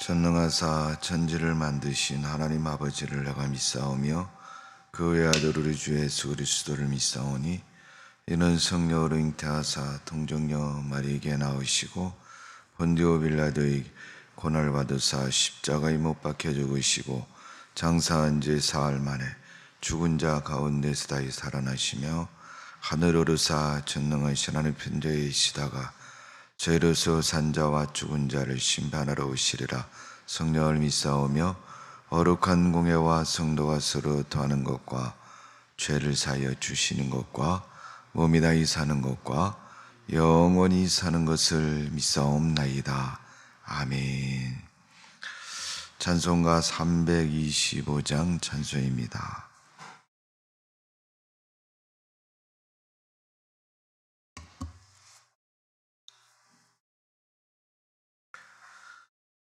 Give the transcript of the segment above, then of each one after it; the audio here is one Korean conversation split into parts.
전능하사 천지를 만드신 하나님 아버지를 내가 믿사오며 그 외아들 우리 주 예수 그리스도를 믿사오니 이는 성령으로 잉태하사 동정녀 마리에게 나오시고 본디오 빌라도의 고난을 받으사 십자가에 못 박혀 죽으시고 장사한 지 사흘 만에 죽은 자 가운데서 다시 살아나시며 하늘 오르사 전능하신 하나님 편자에 계시다가 죄로서 산자와 죽은 자를 심판하러 오시리라. 성령을 믿사오며 거룩한 공예와 성도가 서로 더하는 것과 죄를 사하여 주시는 것과 몸이 다히 사는 것과 영원히 사는 것을 믿사옵나이다. 아멘. 찬송가 325장 찬송입니다.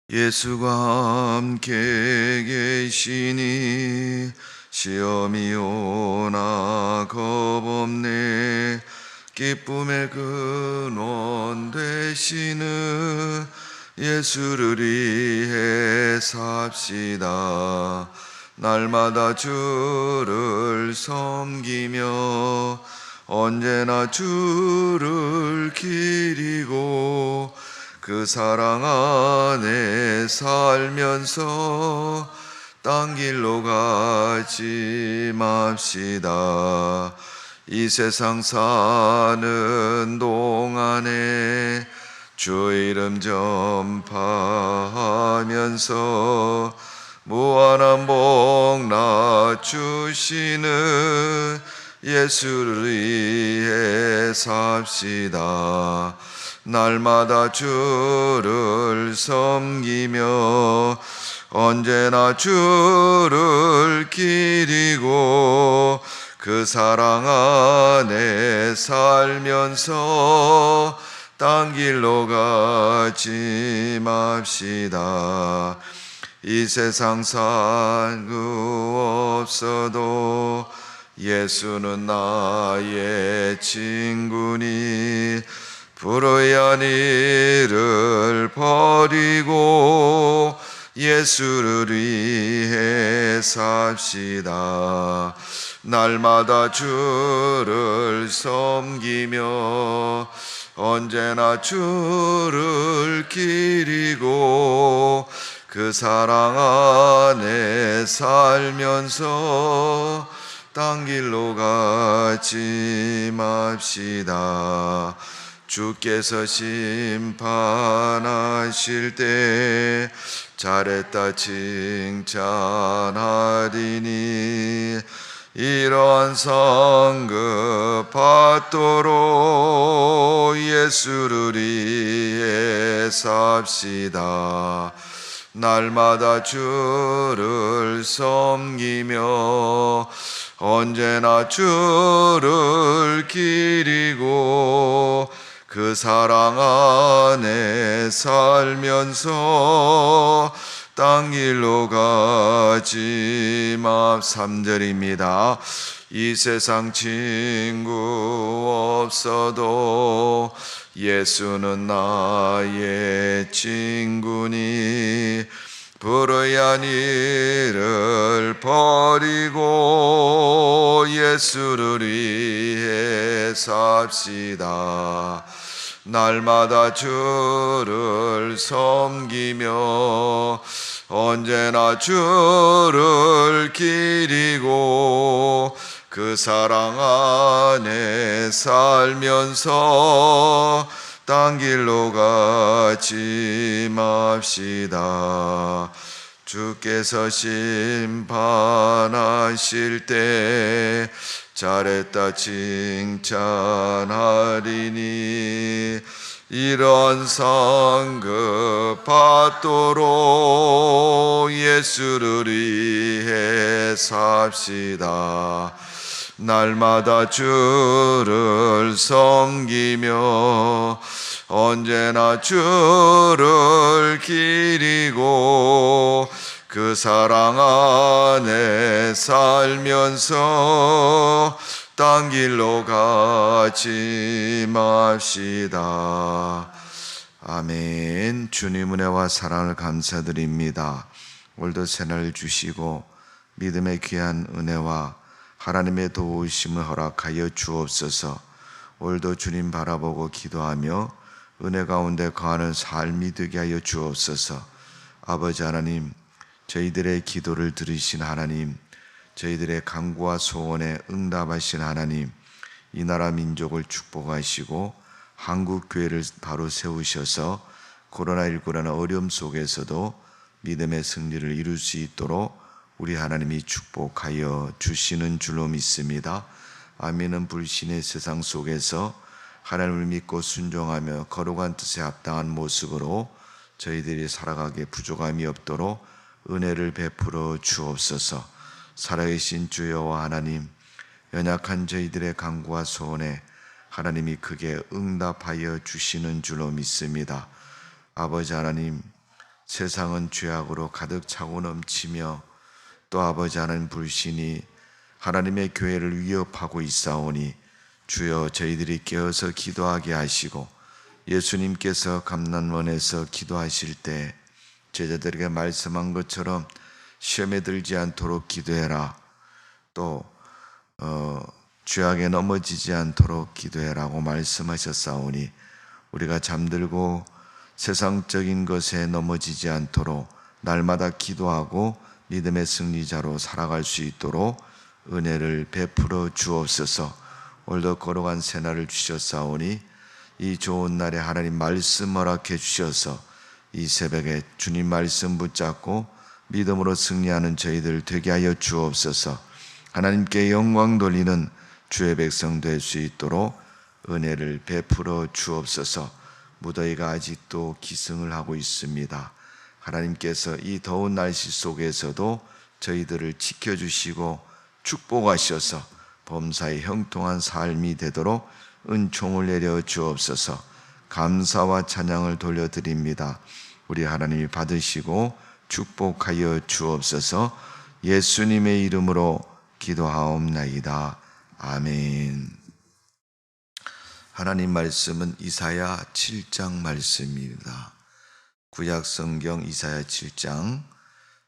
예수가 함께 계시니 시험이 오나 겁없네. 기쁨의 근원 되시는 예수를 위해 삽시다. 날마다 주를 섬기며 언제나 주를 기리고 그 사랑 안에 살면서 딴 길로 가지 맙시다. 이 세상 사는 동안에 주 이름 전파하면서 무한한 복 낳주시는 예수를 위해 삽시다. 날마다 주를 섬기며 언제나 주를 기리고 그 사랑 안에 살면서 딴 길로 가지 맙시다. 이 세상 산 그 없어도 예수는 나의 친구니 불의한 일을 버리고 예수를 위해 삽시다. 날마다 주를 섬기며 언제나 주를 기리고 그 사랑 안에 살면서 딴 길로 가지 맙시다. 주께서 심판하실 때 잘했다 칭찬하리니 이러한 상급 받도록 예수를 위해 삽시다. 날마다 주를 섬기며 언제나 주를 기리고 그 사랑 안에 살면서 딴 길로 가지 마. 3절입니다. 이 세상 친구 없어도 예수는 나의 친구니 불의한 일을 버리고 예수를 위해 삽시다. 날마다 주를 섬기며 언제나 주를 기리고 그 사랑 안에 살면서 딴 길로 가지 맙시다. 주께서 심판하실 때 잘했다 칭찬하리니 이런 상급 받도록 예수를 위해 삽시다. 날마다 주를 섬기며 언제나 주를 기리고 그 사랑 안에 살면서 딴 길로 가지 맙시다. 아멘. 주님 은혜와 사랑을 감사드립니다. 오늘도 새날 주시고 믿음의 귀한 은혜와 하나님의 도우심을 허락하여 주옵소서. 오늘도 주님 바라보고 기도하며 은혜 가운데 거하는 삶이 되게 하여 주옵소서. 아버지 하나님, 저희들의 기도를 들으신 하나님, 저희들의 간구와 소원에 응답하신 하나님, 이 나라 민족을 축복하시고 한국 교회를 바로 세우셔서 코로나19라는 어려움 속에서도 믿음의 승리를 이룰 수 있도록 우리 하나님이 축복하여 주시는 줄로 믿습니다. 아멘은 불신의 세상 속에서 하나님을 믿고 순종하며 거룩한 뜻에 합당한 모습으로 저희들이 살아가기에 부족함이 없도록 은혜를 베풀어 주옵소서. 살아계신 주 여호와 하나님, 연약한 저희들의 간구와 소원에 하나님이 크게 응답하여 주시는 줄로 믿습니다. 아버지 하나님, 세상은 죄악으로 가득 차고 넘치며 또 아버지 하나님 불신이 하나님의 교회를 위협하고 있사오니 주여 저희들이 깨어서 기도하게 하시고 예수님께서 감난원에서 기도하실 때 제자들에게 말씀한 것처럼 시험에 들지 않도록 기도해라, 또 죄악에 넘어지지 않도록 기도해라고 말씀하셨사오니 우리가 잠들고 세상적인 것에 넘어지지 않도록 날마다 기도하고 믿음의 승리자로 살아갈 수 있도록 은혜를 베풀어 주옵소서. 오늘도 거룩한 새날을 주셨사오니 이 좋은 날에 하나님 말씀 허락해 주셔서 이 새벽에 주님 말씀 붙잡고 믿음으로 승리하는 저희들 되게 하여 주옵소서. 하나님께 영광 돌리는 주의 백성 될 수 있도록 은혜를 베풀어 주옵소서. 무더위가 아직도 기승을 하고 있습니다. 하나님께서 이 더운 날씨 속에서도 저희들을 지켜주시고 축복하셔서 범사에 형통한 삶이 되도록 은총을 내려 주옵소서. 감사와 찬양을 돌려드립니다. 우리 하나님이 받으시고 축복하여 주옵소서. 예수님의 이름으로 기도하옵나이다. 아멘. 하나님 말씀은 이사야 7장 말씀입니다. 구약성경 이사야 7장,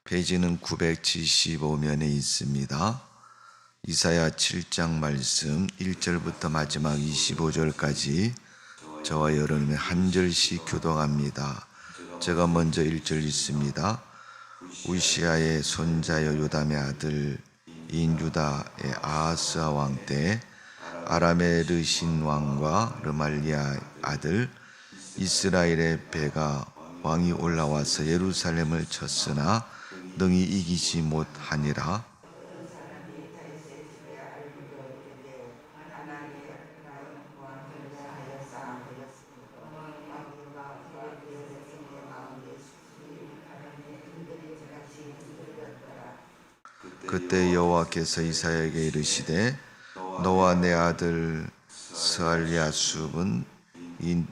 페이지는 975면에 있습니다. 이사야 7장 말씀 1절부터 마지막 25절까지 저와 여러분이 한 절씩 교독합니다. 제가 먼저 1절 읽습니다. 우시아의 손자여 요담의 아들 인유다의 아하스야 왕 때 아람의 르신 왕과 르말리아 아들 이스라엘의 배가 왕이 올라와서 예루살렘을 쳤으나 능히 이기지 못하니라. 그때 여호와께서 이사야에게 이르시되 너와 내 아들 스알리아숲은 이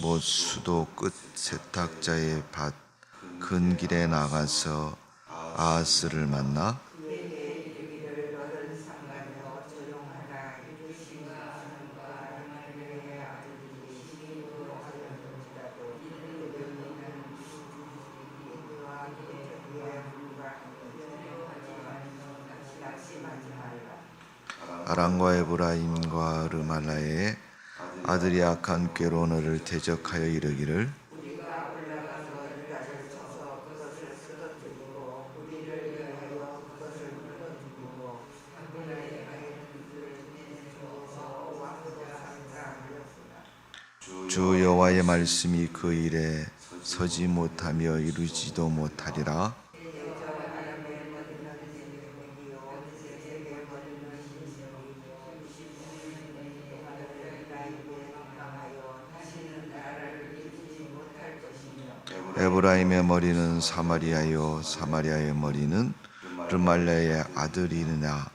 못 수도 끝 세탁자의 밭 근 길에 나가서 아하스를 만나 아람과 에브라임과 르말라의 아들이 악한 꾀로 너를 대적하여 이르기를 주 여호와의 말씀이 그 일에 서지 못하며 이루지도 못하리라. 에브라임의 머리는 사마리아요 사마리아의 머리는 르말라의 아들이느냐.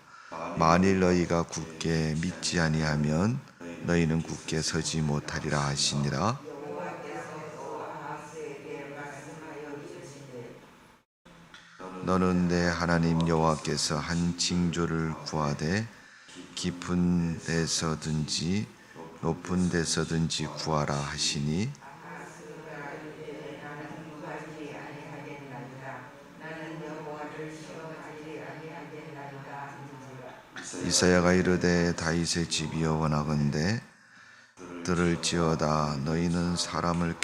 만일 너희가 굳게 믿지 아니하면 너희는 굳게 서지 못하리라 하시니라. 너는 내 하나님 여호와께서 한 징조를 구하되 깊은 데서든지 높은 데서든지 구하라 하시니 이사야가 이르되 다윗의 집이여 원하건대 들을지어다. 너희는 사람을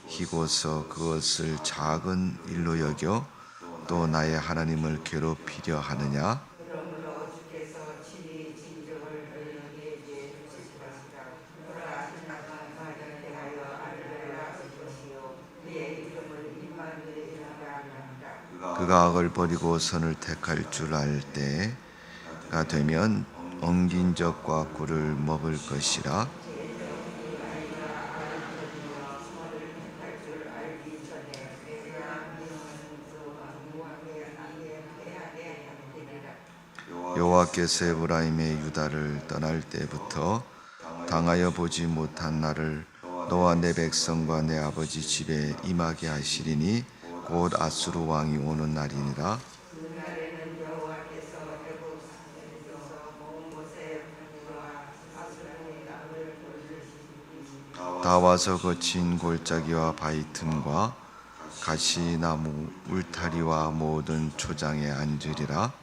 괴롭히고서 그것을 작은 일로 여겨 또 나의 하나님을 괴롭히려 하느냐? 그가 악을 버리고 선을 택할 줄 알 때가 되면 엉긴 적과 꿀을 먹을 것이라. 여호와께서 에브라임의 유다를 떠날 때부터 당하여 보지 못한 나를 너와 내 백성과 내 아버지 집에 임하게 하시리니 곧 아수르 왕이 오는 날이니라. 다 와서 거친 골짜기와 바위 틈과 가시나무 울타리와 모든 초장에 앉으리라.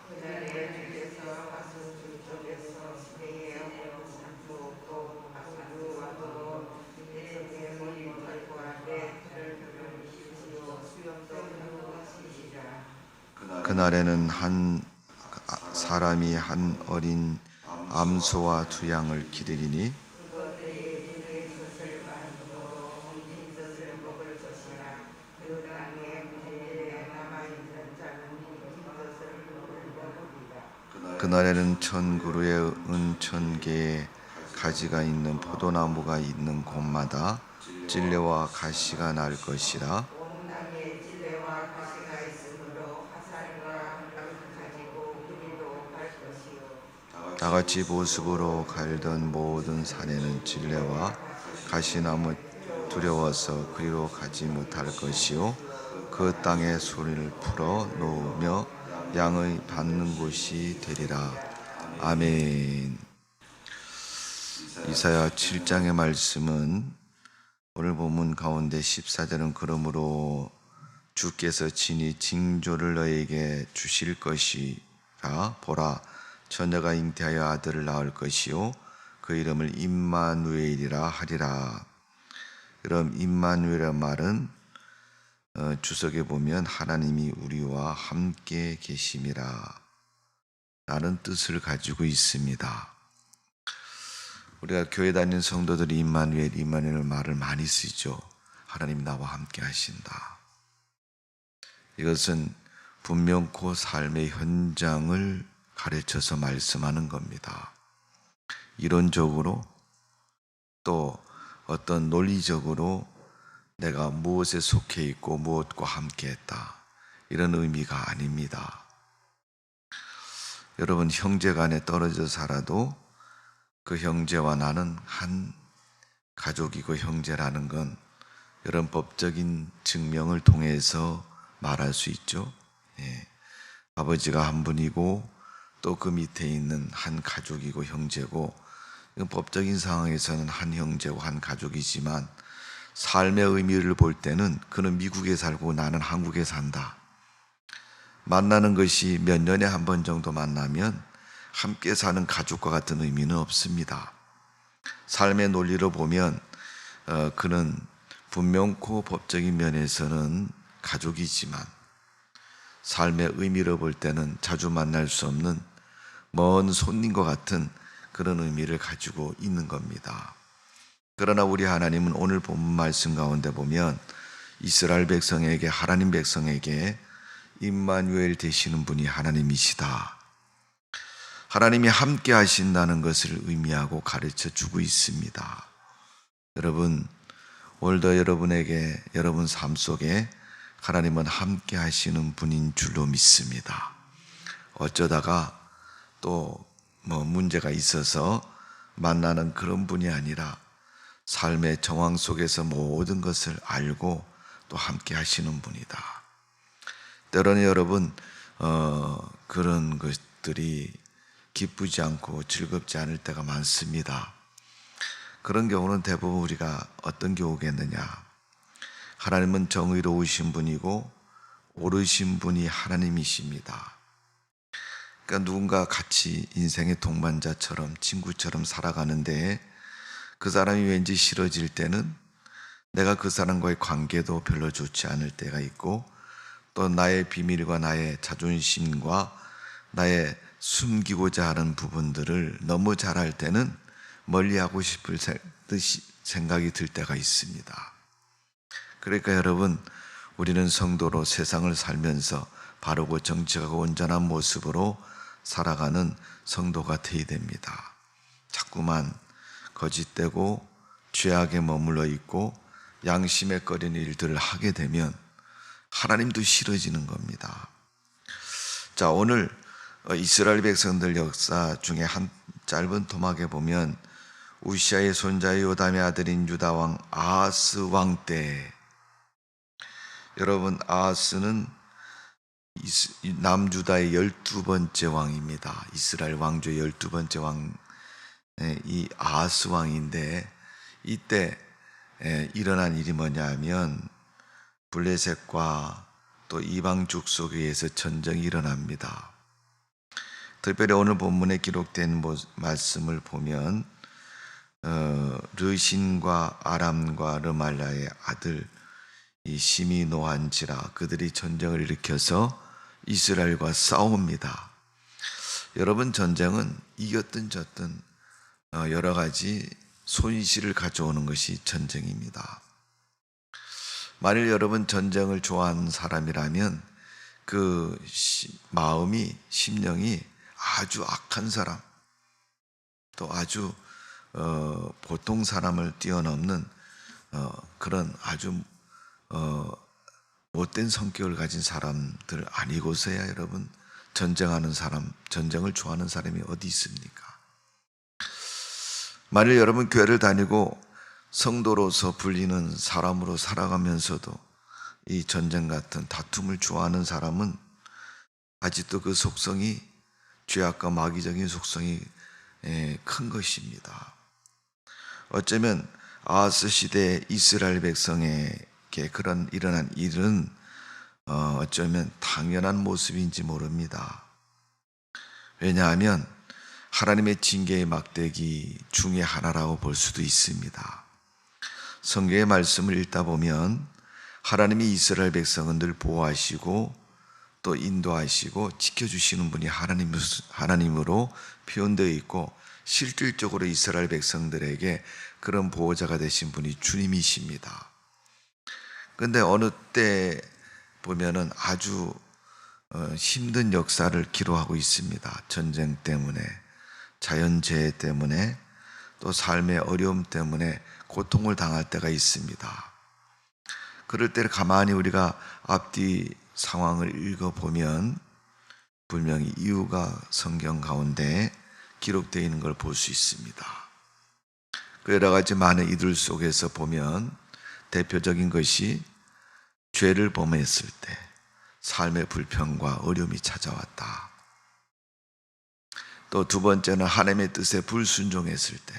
그날에는 한 사람이 한 어린 암소와 두 양을 기르리니 그날에는 1000그루의 은 1000개의 가지가 있는 포도나무가 있는 곳마다 찔레와 가시가 날 것이라. 다같이 보습으로 갈던 모든 산에는 찔레와 가시나무 두려워서 그리로 가지 못할 것이요 그 땅에 소리를 풀어 놓으며 양의 받는 곳이 되리라. 아멘. 이사야 7장의 말씀은 오늘 본문 가운데 14절은 그러므로 주께서 친히 징조를 너에게 주실 것이라. 보라, 처녀가 잉태하여 아들을 낳을 것이요 그 이름을 임마누엘이라 하리라. 그럼 임마누엘이라는 말은 주석에 보면 하나님이 우리와 함께 계심이라 라는 뜻을 가지고 있습니다. 우리가 교회 다니는 성도들이 임마누엘 말을 많이 쓰죠. 하나님 나와 함께 하신다. 이것은 분명코 삶의 현장을 가르쳐서 말씀하는 겁니다. 이론적으로 또 어떤 논리적으로 내가 무엇에 속해 있고 무엇과 함께 했다, 이런 의미가 아닙니다. 여러분, 형제 간에 떨어져 살아도 그 형제와 나는 한 가족이고 형제라는 건 이런 법적인 증명을 통해서 말할 수 있죠. 아버지가 한 분이고 또 그 밑에 있는 한 가족이고 형제고, 이건 법적인 상황에서는 한 형제고 한 가족이지만 삶의 의미를 볼 때는 그는 미국에 살고 나는 한국에 산다. 만나는 것이 몇 년에 한 번 정도 만나면 함께 사는 가족과 같은 의미는 없습니다. 삶의 논리로 보면 그는 분명코 법적인 면에서는 가족이지만 삶의 의미로 볼 때는 자주 만날 수 없는 먼 손님과 같은 그런 의미를 가지고 있는 겁니다. 그러나 우리 하나님은 오늘 본문 말씀 가운데 보면 이스라엘 백성에게, 하나님 백성에게 임마누엘 되시는 분이 하나님이시다, 하나님이 함께 하신다는 것을 의미하고 가르쳐 주고 있습니다. 여러분, 오늘도 여러분에게, 여러분 삶 속에 하나님은 함께 하시는 분인 줄로 믿습니다. 어쩌다가 또 문제가 있어서 만나는 그런 분이 아니라 삶의 정황 속에서 모든 것을 알고 또 함께 하시는 분이다. 때로는 여러분 그런 것들이 기쁘지 않고 즐겁지 않을 때가 많습니다. 그런 경우는 대부분 우리가 어떤 경우겠느냐, 하나님은 정의로우신 분이고 옳으신 분이 하나님이십니다. 그러니까 누군가 같이 인생의 동반자처럼 친구처럼 살아가는데 그 사람이 왠지 싫어질 때는 내가 그 사람과의 관계도 별로 좋지 않을 때가 있고, 또 나의 비밀과 나의 자존심과 나의 숨기고자 하는 부분들을 너무 잘할 때는 멀리하고 싶을 생각이 들 때가 있습니다. 그러니까 여러분, 우리는 성도로 세상을 살면서 바르고 정직하고 온전한 모습으로 살아가는 성도가 되어야 됩니다. 자꾸만 거짓되고 죄악에 머물러 있고 양심에 꺼리는 일들을 하게 되면 하나님도 싫어지는 겁니다. 자, 오늘 이스라엘 백성들 역사 중에 한 짧은 토막에 보면 우시아의 손자 요담의 아들인 유다 왕 아하스 왕 때, 여러분 아하스는 남유다의 12번째 왕입니다. 이스라엘 왕조의 12번째 왕, 이 아하스 왕인데, 이때 일어난 일이 뭐냐면 블레셋과 또 이방 족속에 의해서 전쟁이 일어납니다. 특별히 오늘 본문에 기록된 말씀을 보면 르신과 아람과 르말라의 아들 이 심이 노한지라 그들이 전쟁을 일으켜서 이스라엘과 싸웁니다. 여러분, 전쟁은 이겼든 졌든 여러 가지 손실을 가져오는 것이 전쟁입니다. 만일 여러분 전쟁을 좋아하는 사람이라면 그 마음이, 심령이 아주 악한 사람, 또 아주 보통 사람을 뛰어넘는 그런 아주 못된 성격을 가진 사람들 아니고서야 여러분 전쟁하는 사람, 전쟁을 좋아하는 사람이 어디 있습니까? 만일 여러분 교회를 다니고 성도로서 불리는 사람으로 살아가면서도 이 전쟁 같은 다툼을 좋아하는 사람은 아직도 그 속성이, 죄악과 마귀적인 속성이 큰 것입니다. 어쩌면 아하스 시대의 이스라엘 백성에게 그런 일어난 일은 어쩌면 당연한 모습인지 모릅니다. 왜냐하면 하나님의 징계의 막대기 중에 하나라고 볼 수도 있습니다. 성경의 말씀을 읽다 보면 하나님이 이스라엘 백성은 늘 보호하시고 또 인도하시고 지켜주시는 분이 하나님으로 표현되어 있고, 실질적으로 이스라엘 백성들에게 그런 보호자가 되신 분이 주님이십니다. 그런데 어느 때 보면은 아주 힘든 역사를 기록하고 있습니다. 전쟁 때문에, 자연재해 때문에, 또 삶의 어려움 때문에 고통을 당할 때가 있습니다. 그럴 때 가만히 우리가 앞뒤 상황을 읽어보면 분명히 이유가 성경 가운데 기록되어 있는 걸 볼 수 있습니다. 그 여러 가지 많은 이들 속에서 보면 대표적인 것이 죄를 범했을 때 삶의 불평과 어려움이 찾아왔다. 또 두 번째는 하나님의 뜻에 불순종했을 때,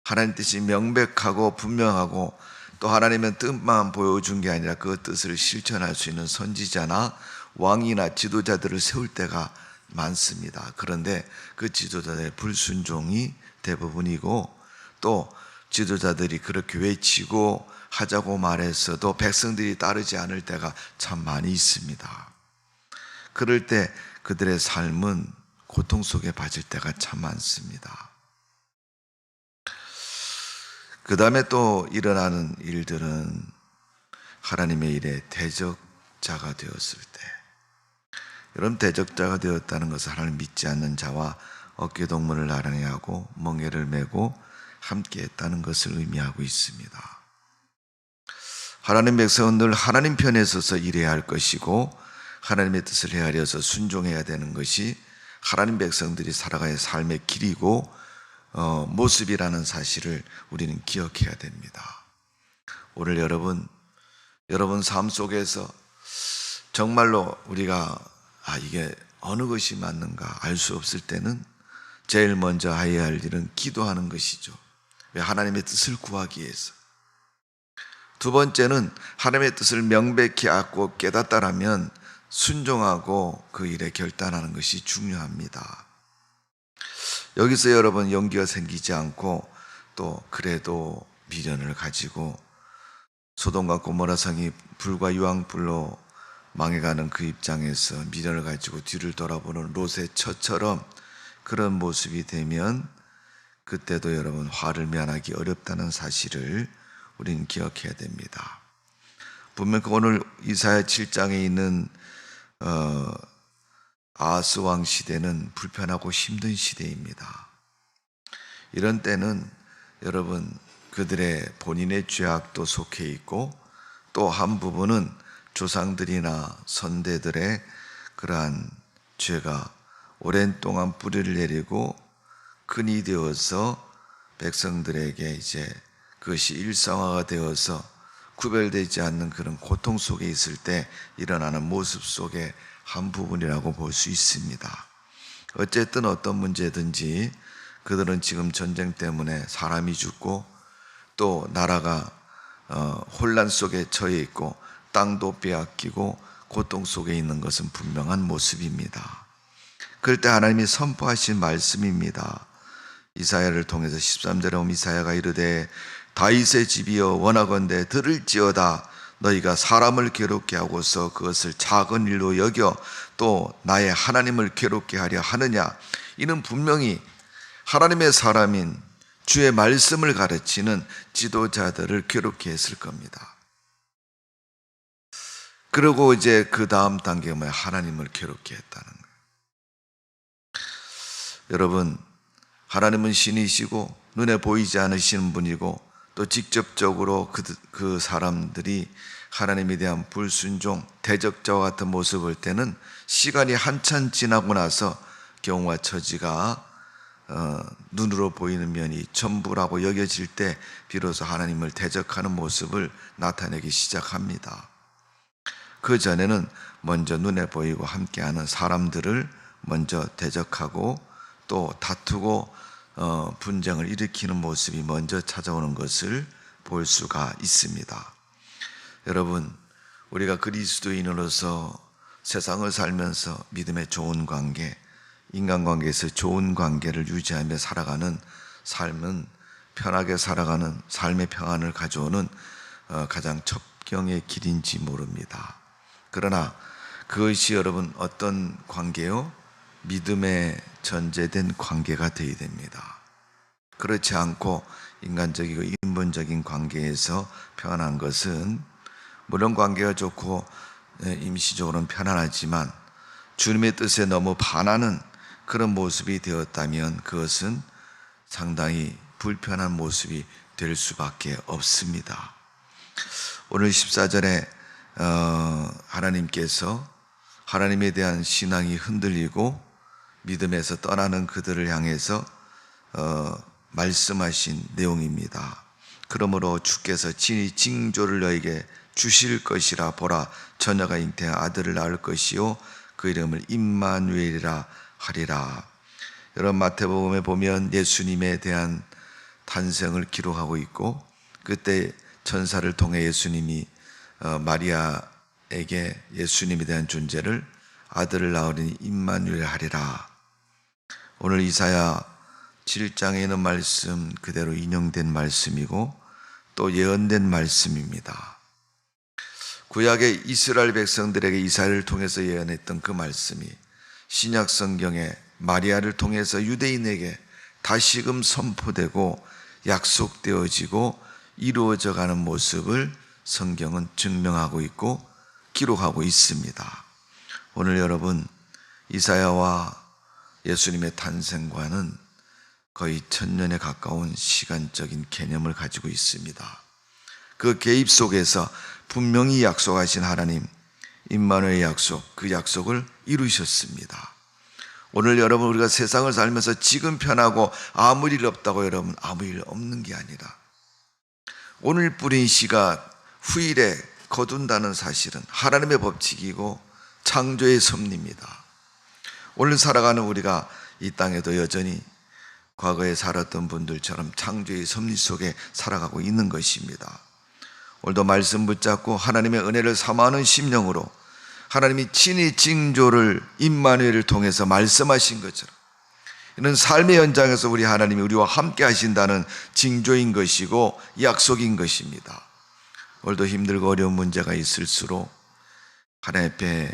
하나님 뜻이 명백하고 분명하고 또 하나님의 뜻만 보여준 게 아니라 그 뜻을 실천할 수 있는 선지자나 왕이나 지도자들을 세울 때가 많습니다. 그런데 그 지도자들의 불순종이 대부분이고, 또 지도자들이 그렇게 외치고 하자고 말했어도 백성들이 따르지 않을 때가 참 많이 있습니다. 그럴 때 그들의 삶은 고통 속에 빠질 때가 참 많습니다. 그 다음에 또 일어나는 일들은 하나님의 일에 대적자가 되었을 때, 여러분, 대적자가 되었다는 것은 하나님 믿지 않는 자와 어깨동무를 나란히 하고 멍에를 메고 함께 했다는 것을 의미하고 있습니다. 하나님 백성은 늘 하나님 편에 서서 일해야 할 것이고 하나님의 뜻을 헤아려서 순종해야 되는 것이 하나님 백성들이 살아가야 삶의 길이고 모습이라는 사실을 우리는 기억해야 됩니다. 오늘 여러분 삶 속에서 정말로 우리가 이게 어느 것이 맞는가 알 수 없을 때는 제일 먼저 해야 할 일은 기도하는 것이죠. 왜? 하나님의 뜻을 구하기 위해서. 두 번째는 하나님의 뜻을 명백히 알고 깨닫다라면 순종하고 그 일에 결단하는 것이 중요합니다. 여기서 여러분 용기가 생기지 않고 또 그래도 미련을 가지고 소돔과 고모라 성이 불과 유황불로 망해가는 그 입장에서 미련을 가지고 뒤를 돌아보는 롯의 처처럼 그런 모습이 되면 그때도 여러분 화를 면하기 어렵다는 사실을 우리는 기억해야 됩니다. 분명 오늘 이사야 7장에 있는 아하스 왕 시대는 불편하고 힘든 시대입니다. 이런 때는 여러분 그들의 본인의 죄악도 속해 있고 또 한 부분은 조상들이나 선대들의 그러한 죄가 오랜 동안 뿌리를 내리고 근이 되어서 백성들에게 이제 그것이 일상화가 되어서 구별되지 않는 그런 고통 속에 있을 때 일어나는 모습 속의 한 부분이라고 볼 수 있습니다. 어쨌든 어떤 문제든지 그들은 지금 전쟁 때문에 사람이 죽고 또 나라가 혼란 속에 처해 있고 땅도 빼앗기고 고통 속에 있는 것은 분명한 모습입니다. 그럴 때 하나님이 선포하신 말씀입니다. 이사야를 통해서 13절에 보면 이사야가 이르되 다윗의 집이여 원하건대 들을지어다. 너희가 사람을 괴롭게 하고서 그것을 작은 일로 여겨 또 나의 하나님을 괴롭게 하려 하느냐. 이는 분명히 하나님의 사람인 주의 말씀을 가르치는 지도자들을 괴롭게 했을 겁니다. 그리고 이제 그 다음 단계가 뭐야? 하나님을 괴롭게 했다는 거예요. 여러분, 하나님은 신이시고 눈에 보이지 않으시는 분이고 또 직접적으로 그 사람들이 하나님에 대한 불순종, 대적자와 같은 모습을 볼 때는 시간이 한참 지나고 나서 경우와 처지가 눈으로 보이는 면이 전부라고 여겨질 때 비로소 하나님을 대적하는 모습을 나타내기 시작합니다. 그 전에는 먼저 눈에 보이고 함께하는 사람들을 먼저 대적하고 또 다투고 분쟁을 일으키는 모습이 먼저 찾아오는 것을 볼 수가 있습니다. 여러분, 우리가 그리스도인으로서 세상을 살면서 믿음의 좋은 관계, 인간관계에서 좋은 관계를 유지하며 살아가는 삶은 편하게 살아가는 삶의 평안을 가져오는 가장 첩경의 길인지 모릅니다. 그러나 그것이 여러분 어떤 관계요? 믿음에 전제된 관계가 되어야 됩니다. 그렇지 않고 인간적이고 인본적인 관계에서 평안한 것은 물론 관계가 좋고 임시적으로는 편안하지만 주님의 뜻에 너무 반하는 그런 모습이 되었다면 그것은 상당히 불편한 모습이 될 수밖에 없습니다. 오늘 14절에 하나님께서 하나님에 대한 신앙이 흔들리고 믿음에서 떠나는 그들을 향해서 말씀하신 내용입니다. 그러므로 주께서 친히 징조를 너에게 주실 것이라. 보라, 처녀가 잉태한 아들을 낳을 것이요 그 이름을 임마누엘이라 하리라. 여러분, 마태복음에 보면 예수님에 대한 탄생을 기록하고 있고 그때 천사를 통해 예수님이 마리아에게 예수님에 대한 존재를 아들을 낳으리니 임마누엘 하리라. 오늘 이사야 7장에 있는 말씀 그대로 인용된 말씀이고 또 예언된 말씀입니다. 구약의 이스라엘 백성들에게 이사야를 통해서 예언했던 그 말씀이 신약 성경에 마리아를 통해서 유대인에게 다시금 선포되고 약속되어지고 이루어져 가는 모습을 성경은 증명하고 있고 기록하고 있습니다. 오늘 여러분, 이사야와 예수님의 탄생과는 거의 1000년에 가까운 시간적인 개념을 가지고 있습니다. 그 개입 속에서 분명히 약속하신 하나님, 임마누엘의 약속, 그 약속을 이루셨습니다. 오늘 여러분, 우리가 세상을 살면서 지금 편하고 아무 일 없다고 여러분 아무 일 없는 게 아니라 오늘 뿌린 씨가 후일에 거둔다는 사실은 하나님의 법칙이고 창조의 섭리입니다. 오늘 살아가는 우리가 이 땅에도 여전히 과거에 살았던 분들처럼 창조의 섭리 속에 살아가고 있는 것입니다. 오늘도 말씀 붙잡고 하나님의 은혜를 사모하는 심령으로 하나님이 친히 징조를 임마누엘을 통해서 말씀하신 것처럼 이는 삶의 현장에서 우리 하나님이 우리와 함께 하신다는 징조인 것이고 약속인 것입니다. 오늘도 힘들고 어려운 문제가 있을수록 하나님 앞에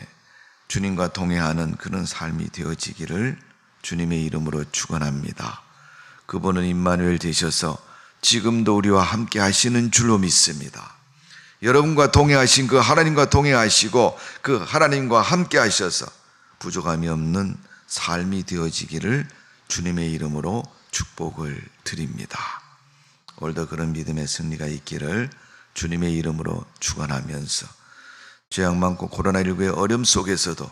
주님과 동행하는 그런 삶이 되어지기를 주님의 이름으로 축원합니다. 그분은 임마누엘 되셔서 지금도 우리와 함께 하시는 줄로 믿습니다. 여러분과 동행하신 그 하나님과 동행하시고 그 하나님과 함께 하셔서 부족함이 없는 삶이 되어지기를 주님의 이름으로 축복을 드립니다. 오늘도 그런 믿음의 승리가 있기를 주님의 이름으로 축원하면서 죄악 많고 코로나19의 어려움 속에서도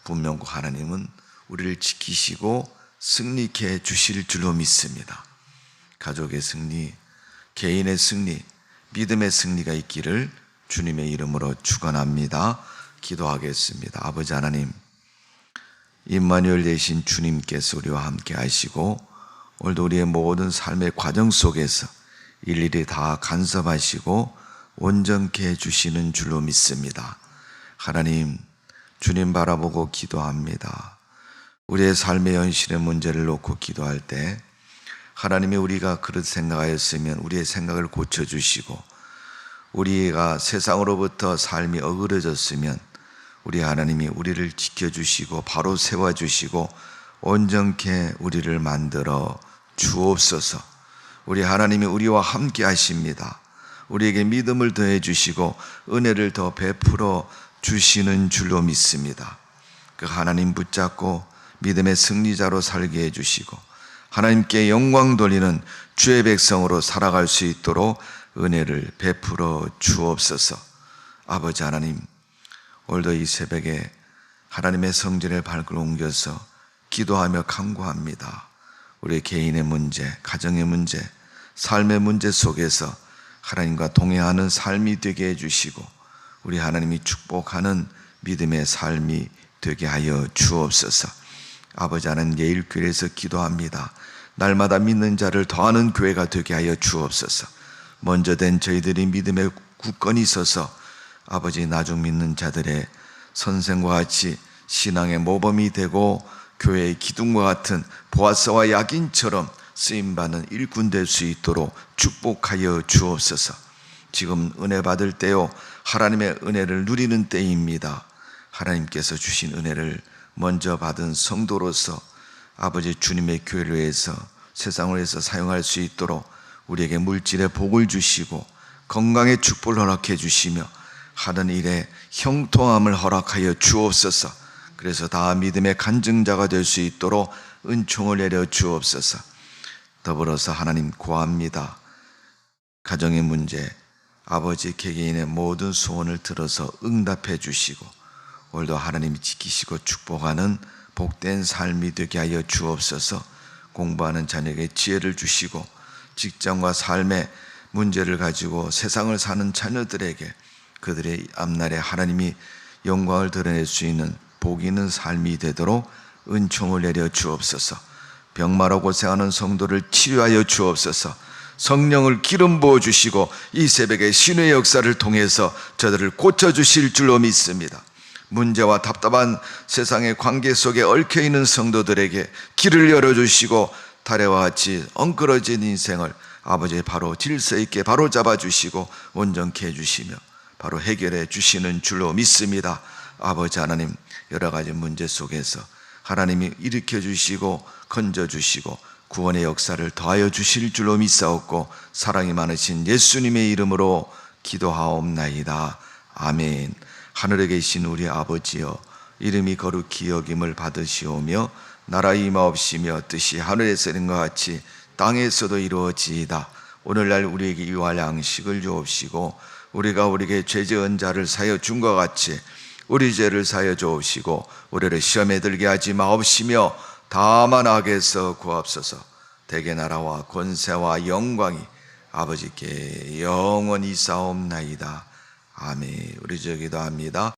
분명 하나님은 우리를 지키시고 승리케 해 주실 줄로 믿습니다. 가족의 승리, 개인의 승리, 믿음의 승리가 있기를 주님의 이름으로 축원합니다. 기도하겠습니다. 아버지 하나님, 임마누엘 되신 주님께서 우리와 함께 하시고 오늘도 우리의 모든 삶의 과정 속에서 일일이 다 간섭하시고 온전케 해주시는 줄로 믿습니다. 하나님, 주님 바라보고 기도합니다. 우리의 삶의 현실의 문제를 놓고 기도할 때 하나님이 우리가 그렇게 생각하였으면 우리의 생각을 고쳐주시고 우리가 세상으로부터 삶이 어그러졌으면 우리 하나님이 우리를 지켜주시고 바로 세워주시고 온전케 우리를 만들어 주옵소서. 우리 하나님이 우리와 함께 하십니다. 우리에게 믿음을 더해 주시고 은혜를 더 베풀어 주시는 줄로 믿습니다. 그 하나님 붙잡고 믿음의 승리자로 살게 해주시고 하나님께 영광 돌리는 주의 백성으로 살아갈 수 있도록 은혜를 베풀어 주옵소서. 아버지 하나님, 오늘도 이 새벽에 하나님의 성전의 발걸음을 옮겨서 기도하며 간구합니다. 우리 개인의 문제, 가정의 문제, 삶의 문제 속에서 하나님과 동행하는 삶이 되게 해주시고 우리 하나님이 축복하는 믿음의 삶이 되게 하여 주옵소서. 아버지 하나님, 예일교회에서 기도합니다. 날마다 믿는 자를 더하는 교회가 되게 하여 주옵소서. 먼저 된 저희들이 믿음의 굳건히 서서 아버지 나중 믿는 자들의 선생과 같이 신앙의 모범이 되고 교회의 기둥과 같은 보아스와 야긴처럼 쓰임받는 일꾼 될 수 있도록 축복하여 주옵소서. 지금 은혜 받을 때요, 하나님의 은혜를 누리는 때입니다. 하나님께서 주신 은혜를 먼저 받은 성도로서 아버지 주님의 교회를 위해서 세상을 위해서 사용할 수 있도록 우리에게 물질의 복을 주시고 건강의 축복을 허락해 주시며 하는 일에 형통함을 허락하여 주옵소서. 그래서 다 믿음의 간증자가 될 수 있도록 은총을 내려 주옵소서. 더불어서 하나님 구합니다. 가정의 문제, 아버지 개개인의 모든 소원을 들어서 응답해 주시고 오늘도 하나님이 지키시고 축복하는 복된 삶이 되게 하여 주옵소서. 공부하는 자녀에게 지혜를 주시고 직장과 삶의 문제를 가지고 세상을 사는 자녀들에게 그들의 앞날에 하나님이 영광을 드러낼 수 있는 복 있는 삶이 되도록 은총을 내려 주옵소서. 병마로 고생하는 성도를 치료하여 주옵소서. 성령을 기름 부어 주시고 이 새벽에 신의 역사를 통해서 저들을 고쳐주실 줄로 믿습니다. 문제와 답답한 세상의 관계 속에 얽혀있는 성도들에게 길을 열어주시고 다래와 같이 엉클어진 인생을 아버지 바로 질서 있게 바로 잡아주시고 온전케 해주시며 바로 해결해 주시는 줄로 믿습니다. 아버지 하나님, 여러 가지 문제 속에서 하나님이 일으켜 주시고 건져 주시고 구원의 역사를 더하여 주실 줄로 믿사옵고 사랑이 많으신 예수님의 이름으로 기도하옵나이다. 아멘. 하늘에 계신 우리 아버지여, 이름이 거룩히 여김을 받으시오며 나라 임하옵시며 뜻이 하늘에서 이룬 것 같이 땅에서도 이루어지이다. 오늘날 우리에게 일용할 양식을 주옵시고 우리가 우리에게 죄 지은 자를 사하여 준 것 같이 우리 죄를 사하여 주옵시고 우리를 시험에 들게 하지 마옵시며 다만 악에서 구하옵소서. 대개 나라와 권세와 영광이 아버지께 영원히 싸움나이다. 아멘. 우리 기도합니다.